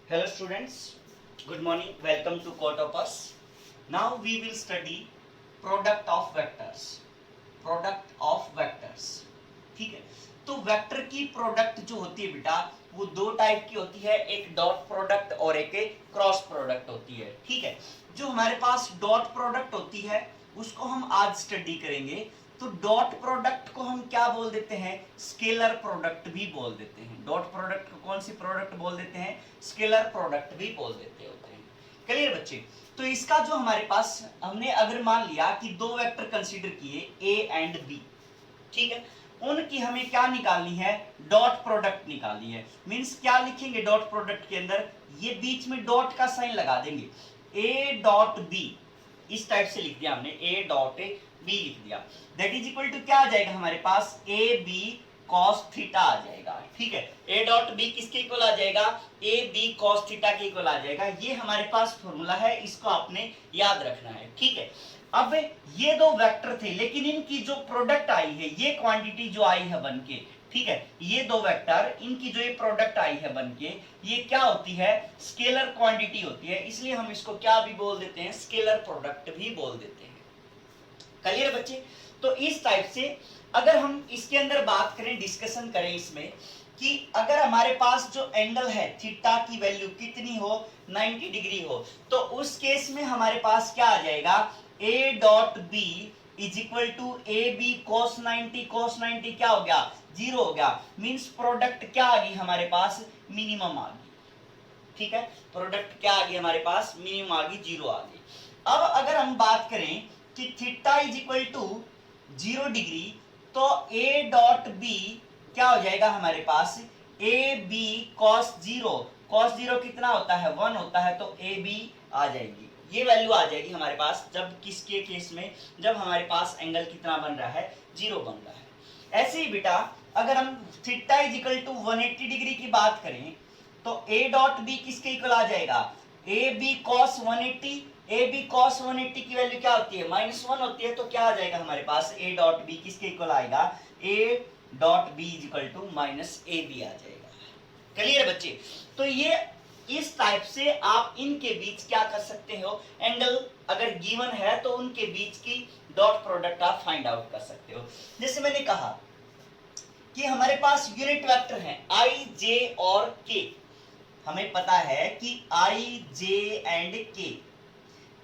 Hello students, good morning, welcome to Cotopus. Now we will study product of vectors. Product of vectors. ठीक है, तो vector की product जो होती है बेटा वो दो टाइप की होती है, एक डॉट प्रोडक्ट और एक क्रॉस प्रोडक्ट होती है। ठीक है, जो हमारे पास डॉट प्रोडक्ट होती है उसको हम आज स्टडी करेंगे। तो डॉट प्रोडक्ट को हम क्या बोल देते हैं, स्केलर प्रोडक्ट भी बोल देते हैं। डॉट प्रोडक्ट को कौन सी प्रोडक्ट बोल देते हैं, स्केलर प्रोडक्ट भी बोल देते होते हैं। क्लियर बच्चे? तो इसका जो हमारे पास हमने अगर मान लिया कि दो वेक्टर कंसीडर किए ए एंड बी, ठीक है, उनकी हमें क्या निकालनी है, डॉट प्रोडक्ट निकालनी है। मींस क्या लिखेंगे डॉट प्रोडक्ट के अंदर, ये बीच में डॉट का साइन लगा देंगे, ए डॉट बी, इस टाइप से लिख दिया हमने, ए डॉट बी लिख दिया। दैट इज इक्वल टू क्या आ जाएगा हमारे पास, ए बी कॉस थीटा आ जाएगा। ठीक है, ए डॉट बी किसके इक्वल आ जाएगा, ए बी कॉस थीटा के इक्वल आ जाएगा। ये हमारे पास फॉर्मूला है, इसको आपने याद रखना है। ठीक है, अब ये दो वेक्टर थे लेकिन इनकी जो प्रोडक्ट आई है, ये क्वांटिटी जो आई है बन के, ठीक है, ये दो वेक्टर इनकी जो ये प्रोडक्ट आई है बन के, ये क्या होती है, स्केलर क्वांटिटी होती है। इसलिए हम इसको क्या भी बोल देते हैं, स्केलर प्रोडक्ट भी बोल देते हैं। क्लियर बच्चे? तो इस टाइप से अगर हम इसके अंदर बात करें, डिस्कशन करें इसमें कि अगर हमारे पास जो एंगल है थीटा की वैल्यू कितनी हो, 90 डिग्री हो, तो उस केस में हमारे पास क्या आ जाएगा, A dot B is equal to A B cos 90। Cos 90 क्या हो गया, जीरो हो गया। मींस प्रोडक्ट क्या आ गई हमारे पास, मिनिमम आ गई। ठीक है, प्रोडक्ट क्या आ गई हमारे पास, मिनिमम आ गई, जीरो आ गई। अब अगर हम बात करें कि theta is equal to 0 degree, तो ए डॉट बी क्या हो जाएगा हमारे पास, ए बी कॉस 0। कॉस 0 कितना होता है, 1 होता है, तो ए बी आ जाएगी। ये वैल्यू आ जाएगी हमारे पास जब किसके केस में, जब हमारे पास एंगल कितना बन रहा है, 0 बन रहा है। ऐसे ही बेटा अगर हम theta is equal to 180 degree की बात करें, तो ए डॉट बी किसके इक्वल आ जाएगा, A B cos 180। A B cos 180 की वैल्यू क्या होती है, -1 होती है, तो क्या आ जाएगा हमारे पास, ए डॉट बी किसके इक्वल आएगा, A dot B is equal to minus A B आ जाएगा। क्लियर बच्चे? तो ये इस टाइप से आप इनके बीच क्या कर सकते हो, एंगल अगर गिवन है तो उनके बीच की डॉट प्रोडक्ट आप फाइंड आउट कर सकते हो। जैसे मैंने कहा कि हमारे पास यूनिट वेक्टर हैं आई जे और के। हमें पता है कि आई जे एंड के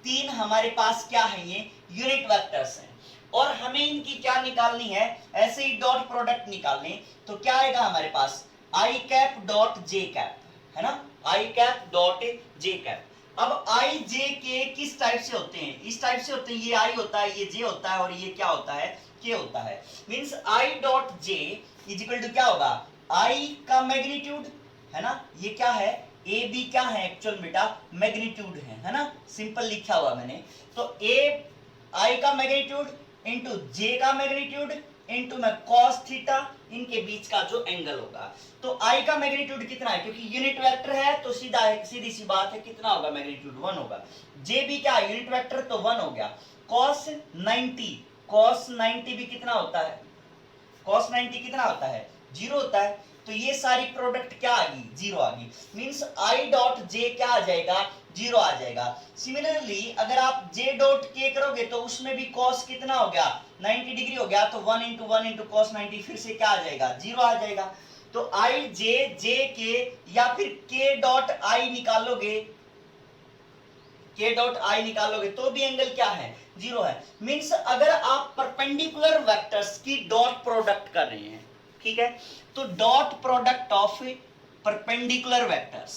तीन हमारे पास क्या है, ये यूनिट वेक्टर्स हैं, और हमें इनकी क्या निकालनी है, ऐसे ही डॉट प्रोडक्ट निकालने। तो क्या आएगा हमारे पास, आई कैप डॉट जे कैप, है ना, आई कैप डॉट जे कैप। अब आई जे के किस टाइप से होते हैं, इस टाइप से होते हैं, ये आई होता है, ये जे होता है, और ये क्या होता है, के होता है। Means i dot j is equal to क्या होगा, आई का मैग्नीट्यूड, है ना, ये क्या है, ए बी क्या है एक्चुअल बेटा, मैग्नीट्यूड है ना, सिंपल लिखा हुआ मैंने। तो ए आई का मैग्नीट्यूड इंटू जे का मैग्नीट्यूड इंटू में कॉस थीटा, इनके बीच का जो एंगल होगा। तो आई का मैग्नीट्यूड कितना है, क्योंकि यूनिट वेक्टर है तो सीधी सी बात है, कितना होगा मैग्नीट्यूड, 1 होगा। जे भी क्या यूनिट वेक्टर, तो 1 हो गया। कॉस 90, कॉस 90 भी कितना होता है, कॉस 90 कितना होता है, 0 होता है। तो ये सारी प्रोडक्ट क्या आ गई, 0 आ गई। मींस आई डॉट जे क्या आ जाएगा, 0 आ जाएगा। सिमिलरली अगर आप जे डॉट के करोगे तो उसमें भी कॉस कितना हो गया, 90 डिग्री हो गया, तो 1 इंटू 1 इंटू कॉस 90 फिर से क्या आ जाएगा, 0 आ जाएगा। तो आई जे जे के या फिर के डॉट आई निकालोगे, के डॉट आई निकालोगे तो भी एंगल क्या है, 0 है। मींस अगर आप परपेंडिकुलर वेक्टर्स की डॉट प्रोडक्ट कर रहे हैं, ठीक है, तो dot product of perpendicular vectors,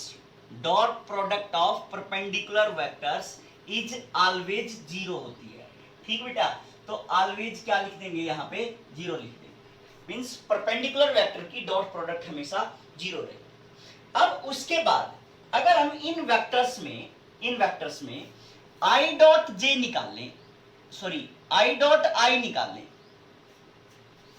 dot product of perpendicular vectors is always 0 होती है। ठीक बेटा, तो ऑलवेज क्या लिख देंगे यहाँ पे, 0 लिख देंगे। मींस परपेंडिकुलर वेक्टर की डॉट प्रोडक्ट हमेशा 0 रहेगी। अब उसके बाद अगर हम इन वेक्टर्स में आई डॉट जे निकाल लें, सॉरी आई डॉट आई निकाल लें,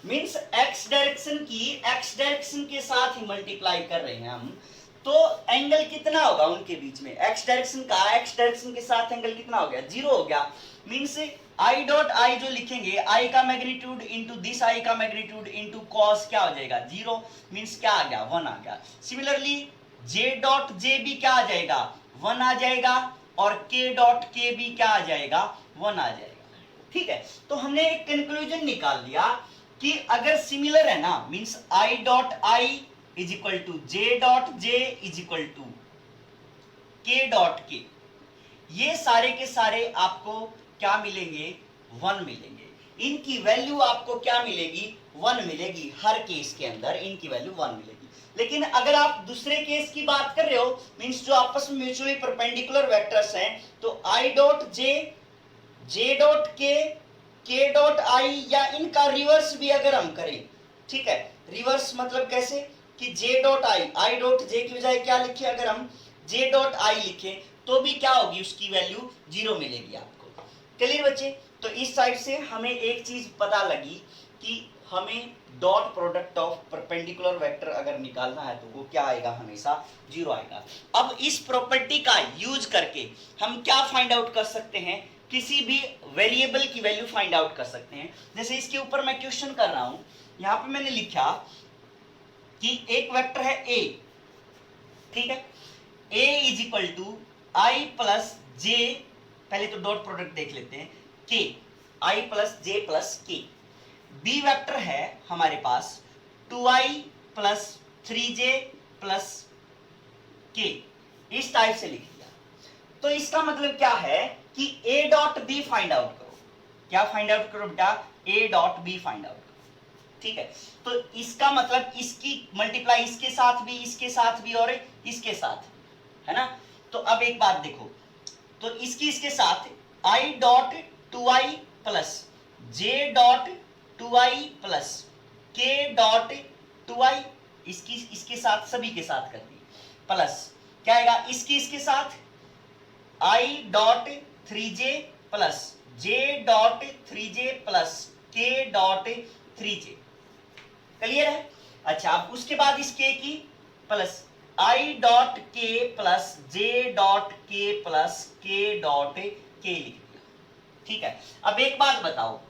मींस एक्स डायरेक्शन के साथ ही मल्टीप्लाई कर रहे हैं हम, तो एंगल कितना होगा उनके बीच में, एक्स डायरेक्शन के साथ एंगल कितना हो गया, 0 हो गया। मींस आई डॉट आई जो लिखेंगे, आई का मैग्नीट्यूड इंटू दिस आई का मैग्नीट्यूड इंटू कॉस क्या हो जाएगा, 0। मींस क्या आ गया, 1 आ गया। सिमिलरली जे डॉट जे भी क्या आ जाएगा 1 आ जाएगा और के डॉट के भी क्या आ जाएगा 1 आ जाएगा। ठीक है, तो हमने एक कंक्लूजन निकाल लिया कि अगर सिमिलर है ना means i dot i is equal to j dot j is equal to k dot k, ये सारे के सारे आपको क्या मिलेंगे 1 मिलेंगे। इनकी वैल्यू आपको क्या मिलेगी 1 मिलेगी, हर केस के अंदर इनकी वैल्यू 1 मिलेगी। लेकिन अगर आप दूसरे केस की बात कर रहे हो मींस जो आपस में म्यूचुअली परपेंडिकुलर वेक्टर्स हैं, तो आई डॉट जे, जे डॉट के डॉट आई, या इनका रिवर्स भी अगर हम करें, ठीक है, रिवर्स मतलब कैसे कि जे डॉट आई डॉट जे की बजाय क्या लिखे, अगर हम जे डॉट आई लिखे तो भी क्या होगी उसकी वैल्यू 0 मिलेगी आपको। क्लियर बच्चे? तो इस साइड से हमें एक चीज पता लगी कि हमें dot product of perpendicular vector अगर निकालना है तो वो क्या आएगा, हमेशा 0 आएगा। अब इस प्रॉपर्टी का यूज करके हम क्या फाइंड आउट कर सकते हैं, किसी भी वेरिएबल की वैल्यू फाइंड आउट कर सकते हैं। जैसे इसके ऊपर मैं क्वेश्चन कर रहा हूं, यहां पे मैंने लिखा कि एक वेक्टर है ए, ठीक है, a is equal to I plus J, पहले तो डॉट प्रोडक्ट देख लेते हैं, K, I plus J plus K. B vector है हमारे पास 2i प्लस 3j प्लस के, इस टाइप से लिख दिया। तो इसका मतलब क्या है कि a dot B find out करो। क्या फाइंड आउट करो बेटा, a dot B find out करो। ठीक है, तो इसका मतलब इसकी मल्टीप्लाई इसके साथ भी, इसके साथ भी और इसके साथ भी, है ना। तो अब एक बात देखो, तो इसकी इसके साथ i dot 2i plus j dot 2i plus k dot 2i, इसकी इसके साथ सभी के साथ कर दी, प्लस क्या आएगा इसकी इसके साथ i dot 3j plus j dot 3j plus k dot 3j। Clear है? अच्छा, अब उसके बाद इस k की प्लस आई डॉट के प्लस जे डॉट के प्लस के डॉट के लिख दिया। ठीक है, अब एक बात बताओ,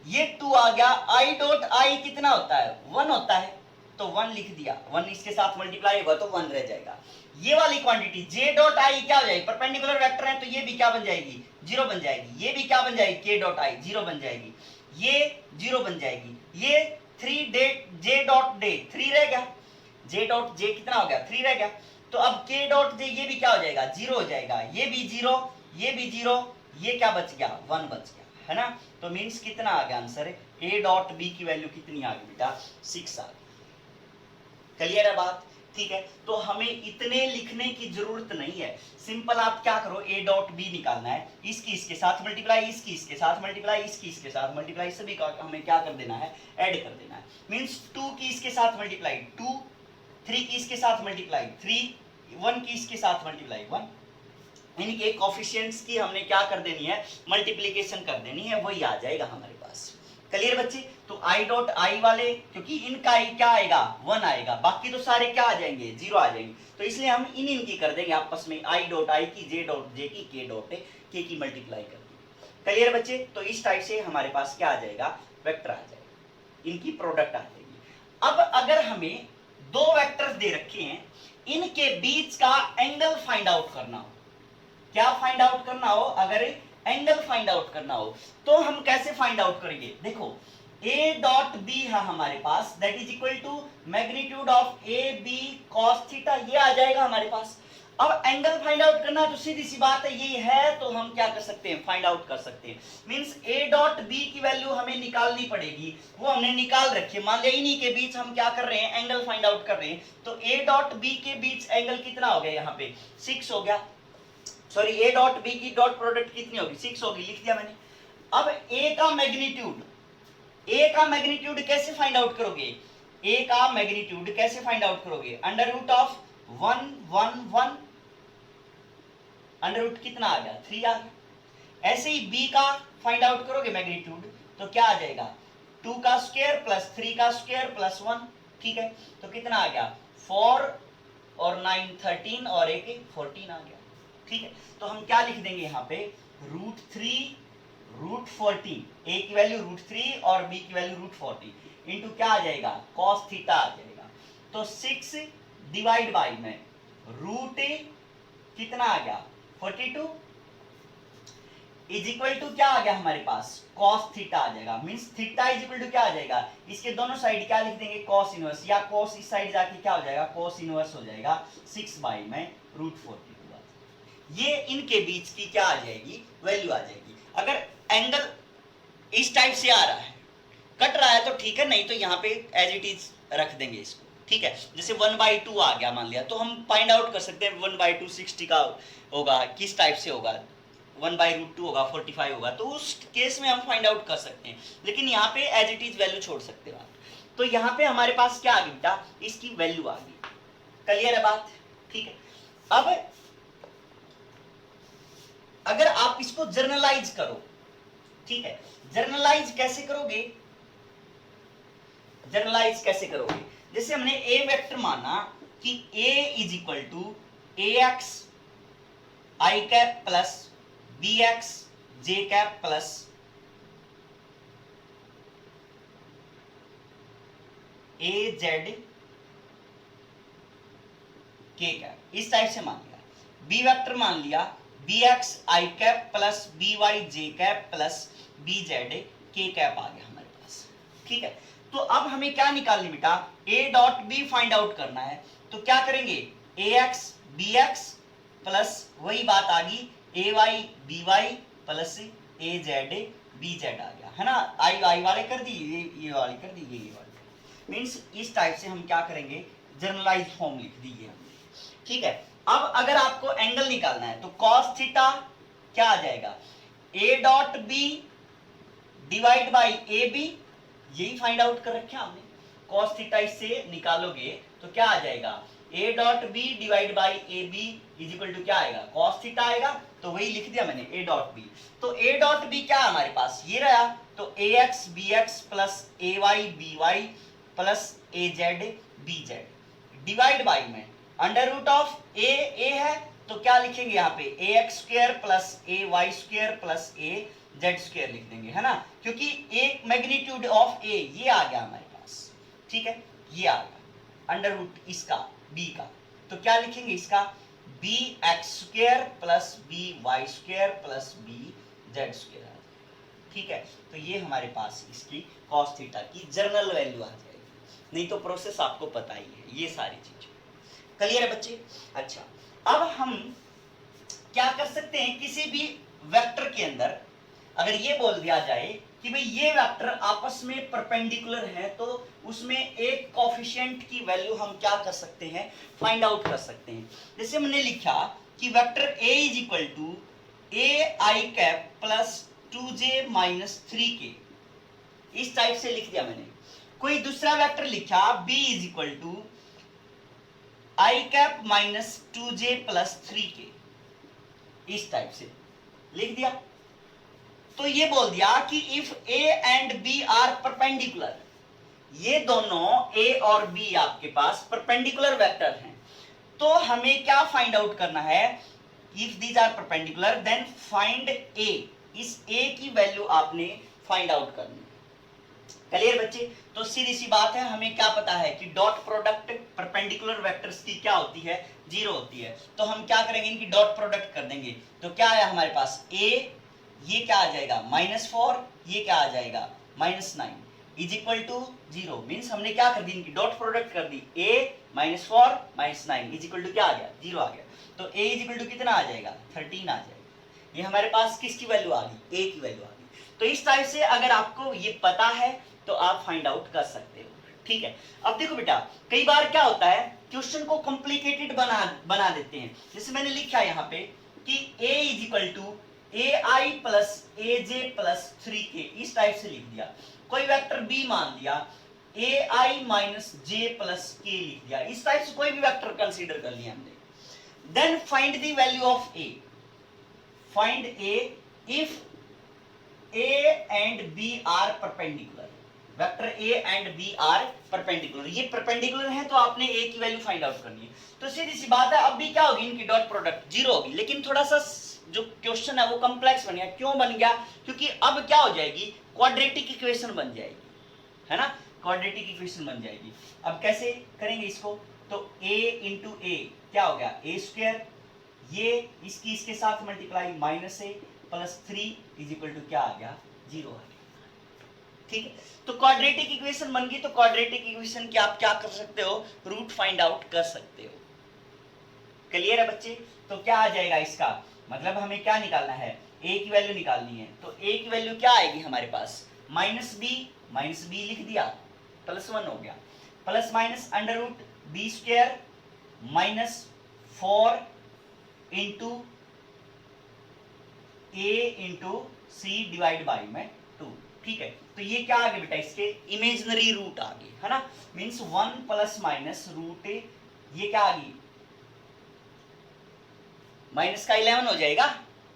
ये 2 आ गया, आई डॉट आई कितना होता है 1 होता है, तो 1 लिख दिया, 1 इसके साथ मल्टीप्लाई होगा तो 1 रह जाएगा। ये वाली क्वांटिटी जे डॉट आई क्या हो जाएगी, परपेंडिकुलर वेक्टर है तो ये भी क्या बन जाएगी 0 बन जाएगी, ये भी क्या बन जाएगी के डॉट आई 0 बन जाएगी, ये 0 बन जाएगी, ये 3 जे डॉट डे 3 रह गया, जे डॉट जे कितना हो गया 3 रह गया, तो अब के डॉट जे ये भी क्या हो जाएगा 0 हो जाएगा, ये भी 0, ये भी 0, ये क्या बच गया 1 बच गया, है ना। तो मींस कितना आ गया आंसर, ए डॉट बी की वैल्यू कितनी आ गई बेटा 6 आ गई। क्लियर है बात? ठीक है, तो हमें इतने लिखने की जरूरत नहीं है, सिंपल आप क्या करो ए डॉट बी निकालना है, इसकी इसके साथ मल्टीप्लाई, इसकी इसके साथ मल्टीप्लाई, इसकी इसके साथ मल्टीप्लाई, सभी का हमें क्या कर देना है ऐड कर देना है। मींस 2 की इसके साथ मल्टीप्लाई 2, 3 की इसके साथ मल्टीप्लाई 3, 1 की इसके साथ मल्टीप्लाई 1, इनके कोफिशिएंट्स की हमने क्या कर देनी है मल्टीप्लिकेशन कर देनी है, वही आ जाएगा हमारे पास। क्लियर बच्चे? तो आई डॉट आई वाले क्योंकि इनका ही क्या आएगा 1 आएगा, बाकी तो सारे क्या आ जाएंगे 0 आ जाएंगे, तो इसलिए हम इनकी कर देंगे आपस में आई डॉट आई की, जे डॉट जे की, के डॉट के की मल्टीप्लाई कर देंगे। क्लियर बच्चे? तो इस टाइप से हमारे पास क्या आ जाएगा वेक्टर आ जाएगा, इनकी प्रोडक्ट आ जाएगी। अब अगर हमें 2 वेक्टर्स दे रखे हैं, इनके बीच का एंगल फाइंड आउट करना हो, क्या फाइंड आउट करना हो, अगर एंगल फाइंड आउट करना हो तो हम कैसे फाइंड आउट करेंगे, देखो ए डॉट बी है हमारे पास, that is equal to magnitude of A B cos theta, ये आ जाएगा हमारे पास। अब एंगल फाइंड आउट करना तो सीधी सी बात है, ये है तो हम क्या कर सकते हैं फाइंड आउट कर सकते हैं। मींस ए डॉट बी की वैल्यू हमें निकालनी पड़ेगी, वो हमने निकाल रखी है, मान लिया इन्हीं के बीच हम क्या कर रहे हैं एंगल फाइंड आउट कर रहे हैं, तो ए डॉट बी के बीच एंगल कितना हो गया यहाँ पे 6 हो गया, सॉरी ए डॉट बी की डॉट प्रोडक्ट कितनी होगी 6 होगी, लिख दिया मैंने। अब ए का मैग्नीट्यूड, ए का मैग्नीट्यूड कैसे फाइंड आउट करोगे, ए का मैग्नीट्यूड कैसे फाइंड आउट करोगे, under root of 1 1 1, under root कितना आ गया 3 आ गया। ऐसे ही बी का फाइंड आउट करोगे मैग्नीट्यूड तो क्या आ जाएगा 2 का स्क्वायर प्लस 3 का स्क्वायर प्लस 1, ठीक है, तो कितना आ गया 4 और 9 13 और एक 14 आ गया। ठीक है, तो हम क्या लिख देंगे यहाँ पे √3 √14, ए की वैल्यू √3 और बी की वैल्यू √14 इंटू क्या आ जाएगा cos थीटा आ जाएगा, तो 6 डिवाइड बाई में रूट कितना आ गया 42 इज इक्वल टू क्या आ गया हमारे पास cos थीटा आ जाएगा। Means theta is equal to क्या आ जाएगा, इसके दोनों साइड क्या लिख देंगे cos इनवर्स, या cos इस साइड जाके क्या हो जाएगा cos इनवर्स हो जाएगा 6 बाई में रूट 42। ये इनके बीच की क्या आ जाएगी वैल्यू आ जाएगी। अगर एंगल इस टाइप से आ रहा है, कट रहा है तो ठीक है, नहीं तो यहाँ पे एज इट इज रख देंगे इसको, ठीक है। जैसे 1/2 आ गया मान लिया, तो हम फाइंड आउट कर सकते हैं 1/2 60 का होगा, किस टाइप से होगा 1/√2 होगा 45 होगा, तो उस केस में हम फाइंड आउट कर सकते हैं। लेकिन यहाँ पे एज इट इज वैल्यू छोड़ सकते हो आप। तो यहाँ पे हमारे पास क्या आ गई बेटा, इसकी वैल्यू आ गई। क्लियर है बात, ठीक है। अब अगर आप इसको जर्नलाइज करो, ठीक है, जर्नलाइज कैसे करोगे, जर्नलाइज कैसे करोगे, जैसे हमने ए वेक्टर माना कि a is equal to ax I cap plus bx j cap plus az k cap, इस टाइप से मान लिया। b वेक्टर मान लिया bx I cap plus by j cap plus bz k cap आ गया हमारे पास, ठीक है। तो अब हमें क्या निकालनी बेटा, a dot b find out करना है। तो क्या करेंगे ax bx प्लस वही बात आ गई ay by plus az bz आ गया, है ना। आई वाले कर दी, ये वाली कर दी, ये वाली। मींस इस टाइप से हम क्या करेंगे जनरलाइज फॉर्म लिख दी है हमने, ठीक है। अब अगर आपको एंगल निकालना है तो cos थीटा क्या आ जाएगा, a dot b divide by ab, यही फाइंड आउट कर रखे हमने। cos थीटा इससे निकालोगे तो क्या आ जाएगा, a dot b divide by ab is equal to क्या आएगा cos थीटा आएगा, तो वही लिख दिया मैंने a डॉट b। तो a डॉट b क्या है हमारे पास, ये रहा, तो ax bx plus ay by plus az bz divide by में अंडर रूट ऑफ a है, तो क्या लिखेंगे यहाँ पे ax square plus ay square plus az square लिख देंगे, है ना, क्योंकि एक मैग्नीट्यूड ऑफ a ये आ गया हमारे पास, ठीक है, ये आ गया अंडर रूट इसका b का। तो क्या लिखेंगे इसका bx square plus by square plus bz square, ठीक है। तो ये हमारे पास इसकी cos थीटा की जर्नल वैल्यू आ जाएगी। नहीं तो प्रोसेस आपको पता ही है, ये सारी चीजें क्लियर है बच्चे। अच्छा, अब हम क्या कर सकते हैं, किसी भी वेक्टर के अंदर अगर ये बोल दिया जाए कि भाई ये वेक्टर आपस में परपेंडिकुलर है, तो उसमें एक कोफिशिएंट की वैल्यू हम क्या कर सकते हैं फाइंड आउट कर सकते हैं। जैसे हमने लिखा कि vector a is equal to a i cap plus 2j minus 3k, इस टाइप से लिख दिया मैंने। कोई दूसरा वेक्टर लिखा b is equal to i cap minus 2j plus 3k, इस टाइप से लिख दिया। तो ये बोल दिया कि if a and b are perpendicular, ये दोनों a और b आपके पास परपेंडिकुलर वेक्टर हैं, तो हमें क्या फाइंड आउट करना है, if these are perpendicular then find a, इस a की वैल्यू आपने फाइंड आउट करनी है। क्लियर बच्चे। तो सीधी सी बात है, हमें क्या पता है कि डॉट प्रोडक्ट परपेंडिकुलर वेक्टर्स की क्या होती है 0 होती है। तो हम क्या करेंगे, इनकी डॉट प्रोडक्ट कर देंगे। तो क्या आया हमारे पास a, ये क्या आ जाएगा -4, ये क्या आ जाएगा -9 इज इक्वल टू 0। मीन्स हमने क्या कर दी, इनकी डॉट प्रोडक्ट कर दी, a -4 -9 इज इक्वल टू क्या आ गया 0 आ गया। तो a इज इक्वल टू कितना आ जाएगा 13 आ जाएगा। ये हमारे पास किसकी वैल्यू आ गई, a की वैल्यू आ गई। तो इस टाइप से अगर आपको ये पता है तो आप फाइंड आउट कर सकते हो, ठीक है। अब देखो बेटा, कई बार क्या होता है क्वेश्चन को कॉम्प्लिकेटेड बना देते हैं। जैसे मैंने लिखा यहाँ पे कि a is equal to ai plus aj plus 3k, इस टाइप से लिख दिया। कोई वेक्टर b मान लिया, ai minus j plus k लिख दिया, इस टाइप से कोई भी वेक्टर कंसीडर कर लिया हमने। Then find the value of a, find a if a and b are perpendicular, vector a and b are perpendicular, ये परपेंडिकुलर है तो आपने a की वैल्यू फाइंड आउट करनी है। तो सीधी सी बात है, अब भी क्या होगी, इनकी डॉट प्रोडक्ट 0 होगी। लेकिन थोड़ा सा जो क्वेश्चन है वो कॉम्प्लेक्स बन गया। क्यों बन गया, क्योंकि अब क्या हो जाएगी क्वाड्रेटिक इक्वेशन बन जाएगी, है ना, क्वाड्रेटिक इक्वेशन बन जाएगी। अब कैसे करेंगे इसको, तो a इंटू ए क्या हो गया ए स्क्वायर, ये इसके साथ multiply minus A plus 3 is equal to क्या आ गया 0 आ गया। ठीक है, तो क्वाड्रेटिक इक्वेशन बन गई। तो क्वाड्रेटिक इक्वेशन की आप क्या कर सकते हो, रूट फाइंड आउट कर सकते हो। क्लियर है बच्चे? तो क्या आ जाएगा इसका मतलब हमें क्या निकालना है, a की वैल्यू निकालनी है। तो a की वैल्यू क्या आएगी हमारे पास, माइनस बी लिख दिया, प्लस 1 हो गया, plus minus under root B square minus 4 into a into C divide by में 2। ठीक है, तो ये क्या आ गया बेटा, इसके इमेजिनरी रूट आ गई है ना, मीन्स 1 प्लस माइनस रूट ये क्या आ गई माइनस का 11 हो जाएगा।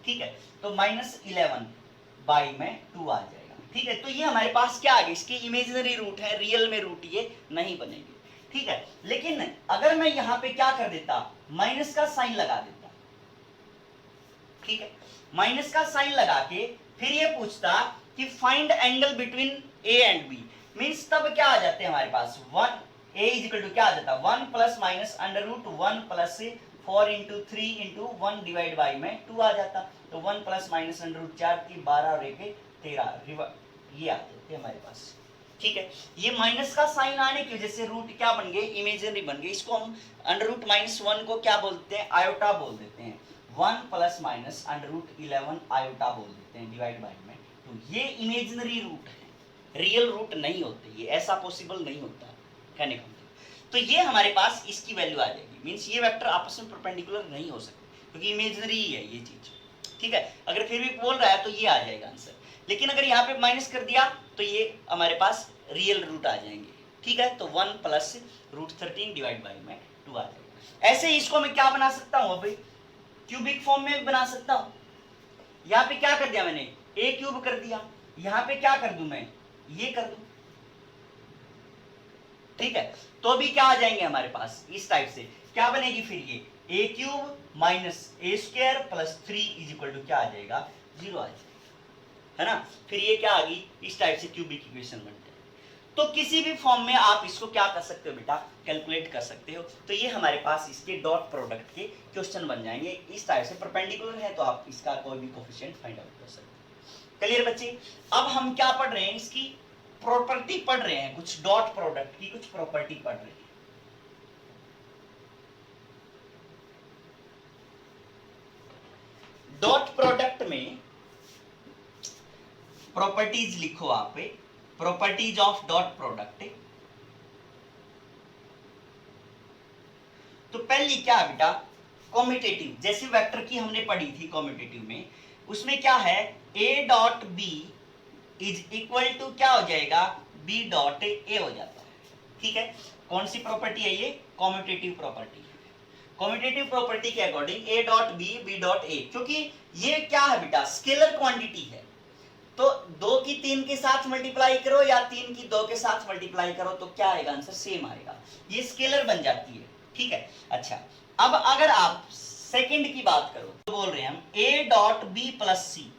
ठीक है, तो माइनस 11 बाई में 2 आ जाएगा। ठीक है, तो ये हमारे पास क्या आ गया, इसकी इमेजिनरी रूट है, रियल में रूट ये नहीं बनेगी। ठीक है, लेकिन अगर मैं यहां पे क्या कर देता, माइनस का साइन लगा देता। ठीक है, माइनस का साइन लगा के फिर ये पूछता कि find angle between A and B, means तब क्या आ जाते हैं हमारे पास 1 a इज इक्वल टू क्या आ जाता 1 plus minus under root 1 plus 4 into 3 into 1 divide by में 2 आ जाता। तो 1 प्लस माइनस अंडर रूट 4 की 12 और 1 13 ये आ जाते हमारे पास। ठीक है, ये माइनस का साइन आने की वजह से रूट क्या बन गए, इमेजिनरी बन गए। इसको हम अंडर रूट माइनस 1 को क्या बोलते हैं, आयोटा बोल देते हैं। 1 plus minus under root 11 iota बोल देते हैं डिवाइड बाई में 2। ये इमेजिनरी रूट है, रियल रूट नहीं होते, ये ऐसा पॉसिबल नहीं होता कहने का मतलब। तो ये हमारे पास इसकी वैल्यू आ जाएगी, मीन्स ये वेक्टर आपस में परपेंडिकुलर नहीं हो सकते क्योंकि इमेजिनरी ही है ये चीज। ठीक है, अगर फिर भी बोल रहा है तो ये आ जाएगा आंसर, लेकिन अगर यहाँ पे माइनस कर दिया तो ये हमारे पास रियल रूट आ जाएंगे। ठीक है, तो 1 प्लस रूट 13 डिवाइड बाई में 2 आ जाएगा। ऐसे ही इसको मैं क्या बना सकता हूँ, अभी क्यूबिक फॉर्म में बना सकता हूँ। यहाँ पे क्या कर दिया मैंने, ए क्यूब कर दिया, यहाँ पे क्या कर दूं मैं, ये कर दूं। ठीक है, तो अभी क्या आ जाएंगे हमारे पास, इस टाइप से क्या बनेगी फिर ये A cube minus A square plus 3 is equal to क्या आ जाएगा 0 आ जाएगा, है ना। फिर ये क्या आ गई, इस टाइप से क्यूबिक इक्वेशन बन जाए। तो किसी भी फॉर्म में आप इसको क्या कर सकते हो बेटा, कैलकुलेट कर सकते हो। तो ये हमारे पास इसके डॉट प्रोडक्ट के क्वेश्चन बन जाएंगे। इस टाइप से परपेंडिकुलर है तो आप इसका कोई भी कोफिशिएंट फाइंड आउट कर सकते हो। क्लियर बच्चे? अब हम क्या पढ़ रहे हैं, इसकी प्रॉपर्टी पढ़ रहे हैं, कुछ डॉट प्रोडक्ट की कुछ प्रॉपर्टी पढ़ रहे हैं। डॉट प्रोडक्ट में प्रॉपर्टीज लिखो आप, प्रॉपर्टीज ऑफ डॉट प्रोडक्ट। तो पहली क्या है बेटा, कॉम्यूटेटिव, जैसे वेक्टर की हमने पढ़ी थी कॉम्यूटेटिव में, उसमें क्या है a dot b is equal to क्या हो जाएगा b डॉट a हो जाता है। ठीक है, कौन सी प्रॉपर्टी है ये, कॉम्यूटेटिव प्रॉपर्टी। कॉम्यूटेटिव प्रॉपर्टी के according a dot b b dot a, क्योंकि ये क्या है बेटा स्केलर क्वांटिटी है, तो 2 की 3 के साथ मल्टीप्लाई करो या 3 की 2 के साथ मल्टीप्लाई करो तो क्या आएगा आंसर, सेम आएगा, ये स्केलर बन जाती है। ठीक है, अच्छा अब अगर आप सेकंड की बात करो तो बोल रहे हैं हम a dot b plus C,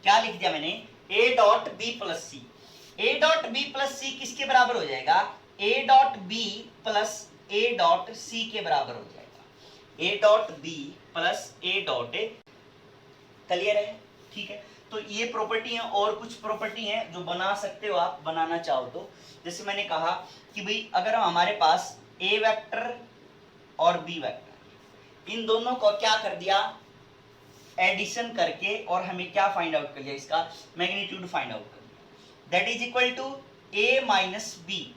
क्या लिख दिया मैंने, a dot b plus C. a dot b plus C किसके बराबर हो जाएगा, a dot b plus a dot c के बराबर हो जाएगा, a dot b plus a dot a। Clear है? ठीक है, तो ये प्रॉपर्टी है, और कुछ प्रॉपर्टी है जो बना सकते हो आप, बनाना चाहो तो। जैसे मैंने कहा कि भाई अगर हमारे पास a वेक्टर और b वेक्टर, इन दोनों को क्या कर दिया, एडिशन करके, और हमें क्या फाइंड आउट कर लिया, इसका मैग्नीट्यूड फाइंड आउट कर लिया, that is equal to a minus B,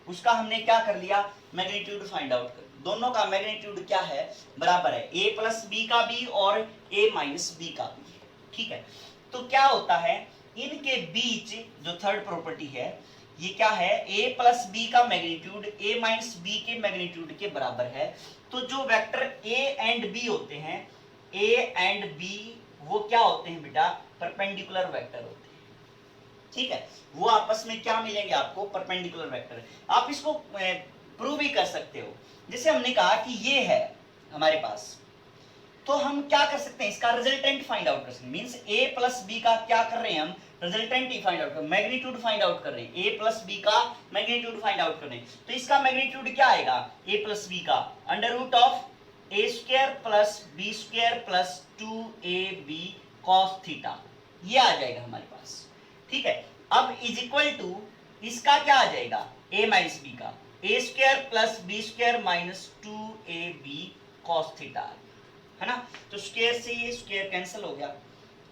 उसका हमने क्या कर लिया, मैग्नीट्यूड फाइंड आउट कर। दोनों का मैग्नीट्यूड क्या है, बराबर है, a प्लस बी का भी और a माइनस बी का भी। ठीक है, तो क्या होता है, इनके बीच जो थर्ड प्रॉपर्टी है ये क्या है, a प्लस बी का मैग्नीट्यूड a माइनस बी के मैग्नीट्यूड के बराबर है। तो जो वेक्टर a एंड b होते हैं, a एंड b वो क्या होते हैं बेटा, परपेंडिकुलर वेक्टर होते हैं। ठीक है, वो आपस में क्या मिलेंगे आपको, परपेंडिकुलर वेक्टर। आप इसको प्रूव भी कर सकते हो, जैसे हमने कहा कि ये है हमारे पास तो हम क्या कर सकते हैं, इसका रिजल्टेंट फाइंड आउट कर सकते हैं। मींस a प्लस बी का क्या कर रहे हैं हम, रिजल्टेंट ही फाइंड आउट कर, मैग्नीट्यूड फाइंड आउट कर रहे हैं। a प्लस बी का मैग्नीट्यूड फाइंड आउट कर रहे हैं। तो इसका मैग्नीट्यूड क्या आएगा a प्लस बी का, under root of a square plus B square plus 2ab cos theta, ये आ जाएगा हमारे पास। ठीक है, अब इज इक्वल टू इसका क्या आ जाएगा, a माइनस बी का, a square plus B square minus 2ab cos theta, है ना। तो स्क्वायर से ये स्क्वायर कैंसिल हो गया,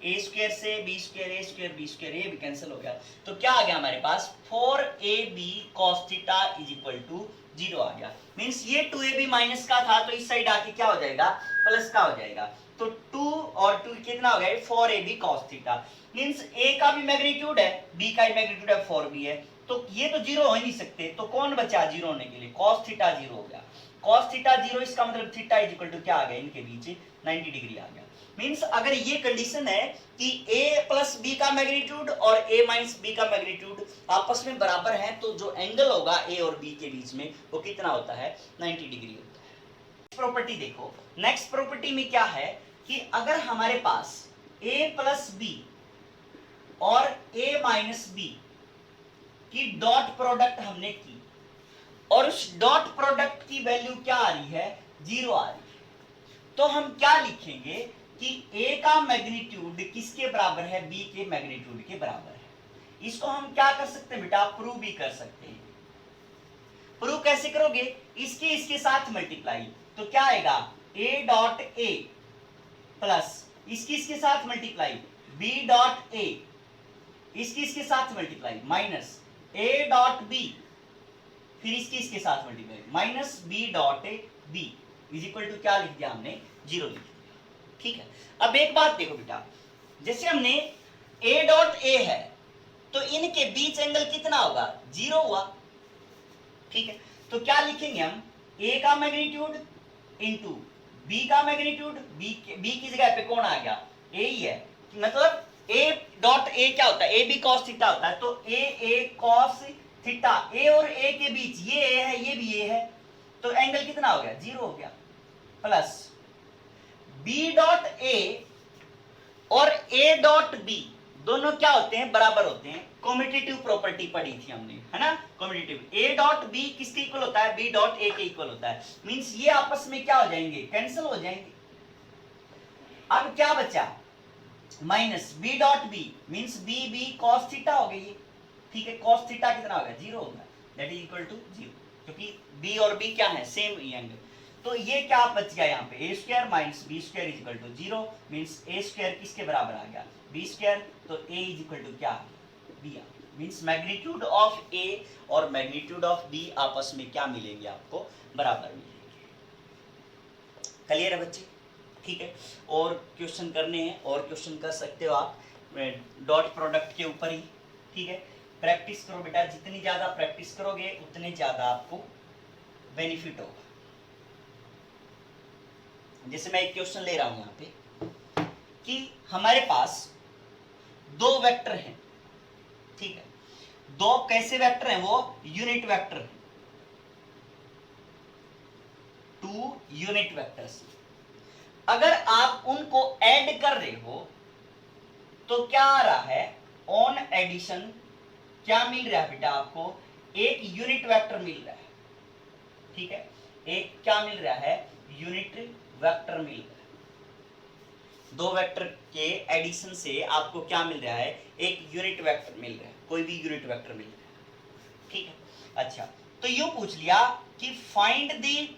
ए स्क्वायर से बी स्क्वायर, ए स्क्वायर बी स्क्वायर, ये भी कैंसिल हो गया। तो क्या आ गया हमारे पास, 4ab cos theta is equal to 0 आ गया। मींस ये 2ab माइनस का था, तो इस साइड आके क्या हो जाएगा, प्लस का हो जाएगा। तो 2 और 2 कितना हो गया, 4ab cos theta. Means a का भी मैग्नीट्यूड है, b का भी मैग्नीट्यूड है, 4b है, तो ये तो 0 हो ही नहीं सकते। तो कौन बचा 0 होने के लिए, cos थीटा 0 हो गया। cos थीटा 0, इसका मतलब थीटा इज इक्वल टू क्या आ गया, इनके बीच 90 डिग्री आ गया। मींस अगर ये कंडीशन है कि a प्लस बी का मैग्नीट्यूड और a माइनस बी का मैग्नीट्यूड आपस में बराबर है, तो जो एंगल होगा a और b के बीच में वो कितना होता है, 90 डिग्री होता है। प्रॉपर्टी देखो, नेक्स्ट प्रॉपर्टी में क्या है कि अगर हमारे पास a प्लस बी और a माइनस बी की डॉट प्रोडक्ट हमने की और उस डॉट प्रोडक्ट की वैल्यू क्या आ रही है, 0 आ रही है, तो हम क्या लिखेंगे कि a का मैग्नीट्यूड किसके बराबर है, b के मैग्नीट्यूड के बराबर है। इसको हम क्या कर सकते हैं बेटा, प्रूव भी कर सकते हैं। प्रूव कैसे करोगे, इसके साथ मल्टीप्लाई, तो क्या आएगा, a डॉट a प्लस इसके साथ मल्टीप्लाई b डॉट a, इसके साथ multiply minus a dot b, फिर इसके साथ multiply minus B dot B is equal to क्या लिख दिया हमने, 0 लिख दिया। ठीक है, अब एक बात देखो बेटा, जैसे हमने a डॉट a है तो इनके बीच एंगल कितना होगा, 0 हुआ। ठीक है, तो क्या लिखेंगे हम, a का मैग्नीट्यूड इंटू b का मैग्नीट्यूड, b की जगह पे कौन आ गया, a ही है, मतलब a डॉट a क्या होता है, a b cos थीटा होता है, तो a cos थीटा, a और a के बीच ये a है, ये भी a है, तो एंगल कितना हो गया, 0 हो गया, प्लस b डॉट a और a डॉट b दोनों क्या होते हैं, बराबर होते हैं। कॉम्यूटेटिव प्रॉपर्टी पढ़ी थी हमने, है ना, कॉम्यूटेटिव। a डॉट b किसके इक्वल होता है, b डॉट a के इक्वल होता है। मींस ये आपस में क्या हो जाएंगे, कैंसिल हो जाएंगे। अब क्या बचा, minus b dot b, means b cos theta हो गई। ठीक है, cos थीटा कितना होगा, 0 होगा, दैट इज इक्वल टू 0, क्योंकि b और b क्या है, सेम एंगल। तो ये क्या बच गया यहाँ पे, a square minus B square is equal to 0, means a square किसके बराबर आ गया, b स्क्वायर, तो a इज इक्वल टू क्या, b आ, मींस मैग्नीट्यूड ऑफ a और मैग्नीट्यूड ऑफ b आपस में क्या मिलेंगे, आपको बराबर मिलेंगे। क्लियर है बच्चे, ठीक है। और क्वेश्चन करने हैं, और क्वेश्चन कर सकते हो आप डॉट प्रोडक्ट के ऊपर ही। ठीक है, प्रैक्टिस करो बेटा, जितनी ज्यादा प्रैक्टिस करोगे उतने ज्यादा आपको बेनिफिट होगा। जैसे मैं एक क्वेश्चन ले रहा हूं यहाँ पे कि हमारे पास 2 वेक्टर हैं। ठीक है, 2 कैसे वेक्टर हैं, वो यूनिट वेक्टर हैं, 2 यूनिट वेक्टर्स। अगर आप उनको ऐड कर रहे हो तो क्या आ रहा है, ऑन एडिशन क्या मिल रहा है बेटा आपको, एक यूनिट वेक्टर मिल रहा है। ठीक है, एक क्या मिल रहा है, यूनिट वेक्टर मिल रहा है। 2 वेक्टर के एडिशन से आपको क्या मिल रहा है, एक यूनिट वेक्टर मिल रहा है, कोई भी यूनिट वेक्टर मिल रहा है। ठीक है, अच्छा, तो यूं पूछ लिया कि find the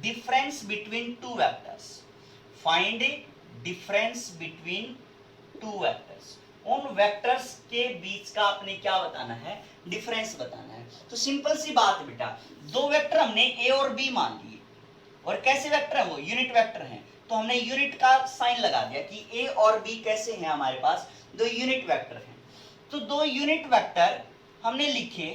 difference between 2 vectors, find difference between 2 vectors. उन वेक्टर्स के बीच का आपने क्या बताना है, डिफरेंस बताना है। तो सिंपल सी बात है बेटा, 2 वेक्टर हमने a और b मान लिए, और कैसे वेक्टर है वो, यूनिट वेक्टर हैं, तो हमने यूनिट का साइन लगा दिया कि a और b कैसे हैं, हमारे पास 2 यूनिट वेक्टर हैं। तो 2 यूनिट वेक्टर हमने लिखे,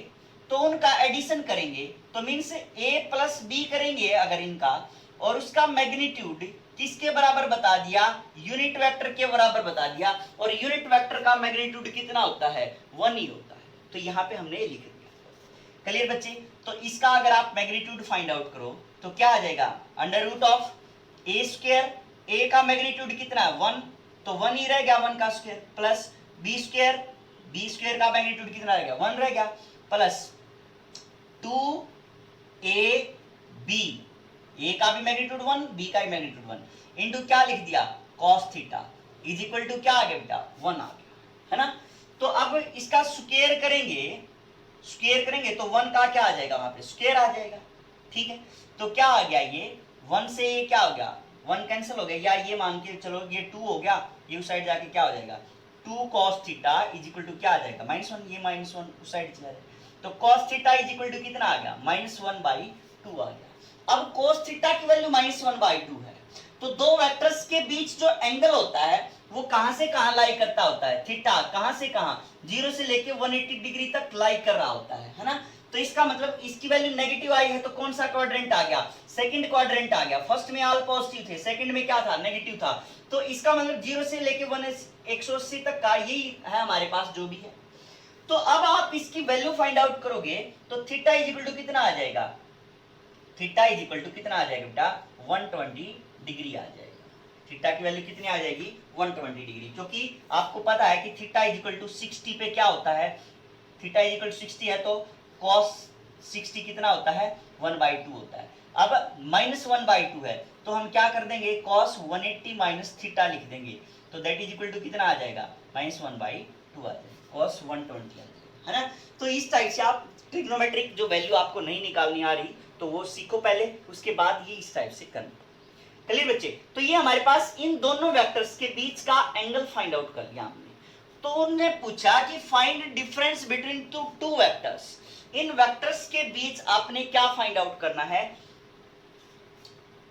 तो उनका एडिशन करेंगे, तो मीन्स a प्लस b करेंगे अगर इनका, और उसका मैग्नीट्यूड किसके बराबर बता दिया, यूनिट वेक्टर के बराबर बता दिया, और यूनिट वेक्टर का मैग्नीट्यूड कितना होता है, 1 ही होता है। तो यहाँ पे हमने लिख दिया। क्लियर बच्चे, तो इसका अगर आप मैग्नीट्यूड फाइंड आउट करो तो क्या आ जाएगा, under root of a square A का मैग्नीट्यूड कितना है 1, तो 1 ही रह गया 1 का स्क्वायर, प्लस बी स्क्वायर का मैग्नीट्यूड कितना रह गया 1 रह गया, प्लस 2ab, ए का भी मैग्नीट्यूड 1, बी का भी मैग्नीट्यूड 1, इनटू क्या लिख दिया cos theta is equal to क्या आ गया बेटा 1 आ गया, है ना। तो अब इसका स्क्वायर करेंगे तो 1 का क्या आ जाएगा, वहां पे स्क्वायर आ जाएगा, ठीक है। तो क्या आ गया, ये 1 से ये क्या हो गया 1 कैंसिल हो गया, या ये मान के चलो ये 2 हो गया, ये उस साइड जाके क्या हो जाएगा 2 cos theta is equal to क्या आ जाएगा -1, ये -1 उस साइड चला जाएगा, तो cos theta is equal to कितना आ गया -1/2 आ गया। अब cos थीटा की वैल्यू -1/2 है, तो दो वेक्टर्स के बीच जो एंगल होता है वो कहां से कहां लाई करता होता है, थीटा कहां से कहां 0 से लेके 180 डिग्री तक लाई कर रहा होता है ना। तो इसका मतलब इसकी वैल्यू नेगेटिव आई है तो कौन सा क्वाड्रेंट आ गया, सेकंड क्वाड्रेंट आ गया। फर्स्ट में ऑल पॉजिटिव थे, सेकंड में क्या था नेगेटिव था, तो इसका मतलब 0 से लेके 180 तक का यही है हमारे पास जो भी है। तो अब आप इसकी वैल्यू फाइंड आउट करोगे तो थीटा इज इक्वल टू कितना आ जाएगा, थीटा इज इक्वल टू कितना आ जाएगा बेटा 120 डिग्री आ जाएगा। थीटा की वैल्यू कितनी आ जाएगी 120 डिग्री, क्योंकि आपको पता है कि थीटा इज इक्वल टू 60 पे क्या होता है, थीटा इज इक्वल टू 60 है तो cos 60 कितना होता है 1/2 होता है। अब -1/2 है तो हम क्या कर देंगे cos 180 माइनस थीटा लिख देंगे, तो दैट इज इक्वल टू कितना आ जाएगा -1/2 आ जाएगा, cos 120 आ जाएगा, है ना। तो इस टाइप से आप ट्रिग्नोमेट्रिक जो वैल्यू आपको नहीं निकालनी आ रही तो वो सीखो पहले, उसके बाद ये इस टाइप से करना। क्लियर बच्चे, तो ये हमारे पास इन दोनों वेक्टर्स के बीच का एंगल फाइंड आउट कर लिया हमने। तो उन्होंने पूछा कि find difference between two vectors, इन वेक्टर्स के बीच आपने क्या फाइंड आउट करना है,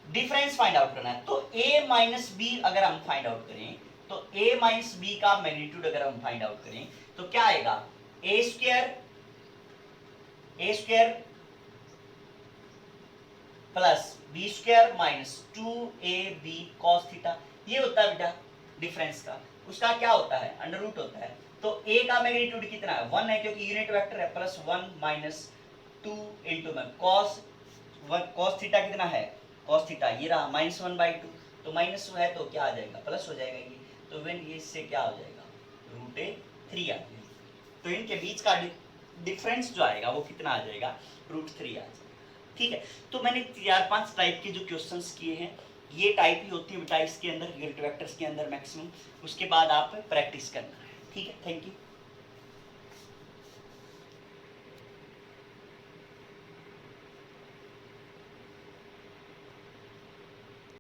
डिफरेंस फाइंड आउट करना है। तो a माइनस बी अगर हम फाइंड आउट करें, तो a माइनस बी का मैग्नीट्यूड अगर हम फाइंड आउट करें तो क्या आएगा a square plus B square minus 2ab cos theta, ये होता है बेटा डिफरेंस का, उसका क्या होता है अंडर रूट होता है। तो a का मैग्नीट्यूड कितना है 1 है क्योंकि यूनिट वेक्टर है, प्लस 1 माइनस 2 इंटू में cos थीटा कितना है cos थीटा ये रहा -1/2, तो माइनस है तो क्या आ जाएगा प्लस हो जाएगा ये, तो व्हेन ये इससे क्या हो जाएगा √3 आ जाएगा। तो इनके बीच का डिफरेंस जो आएगा वो कितना आ जाएगा √3 आ जाएगा, ठीक है। तो मैंने 4-5 टाइप के जो क्वेश्चंस किए हैं ये टाइप ही होती है बेटा इसके अंदर यूनिट वेक्टर्स के अंदर मैक्सिमम, उसके बाद आप प्रैक्टिस करना है, ठीक है। Thank you.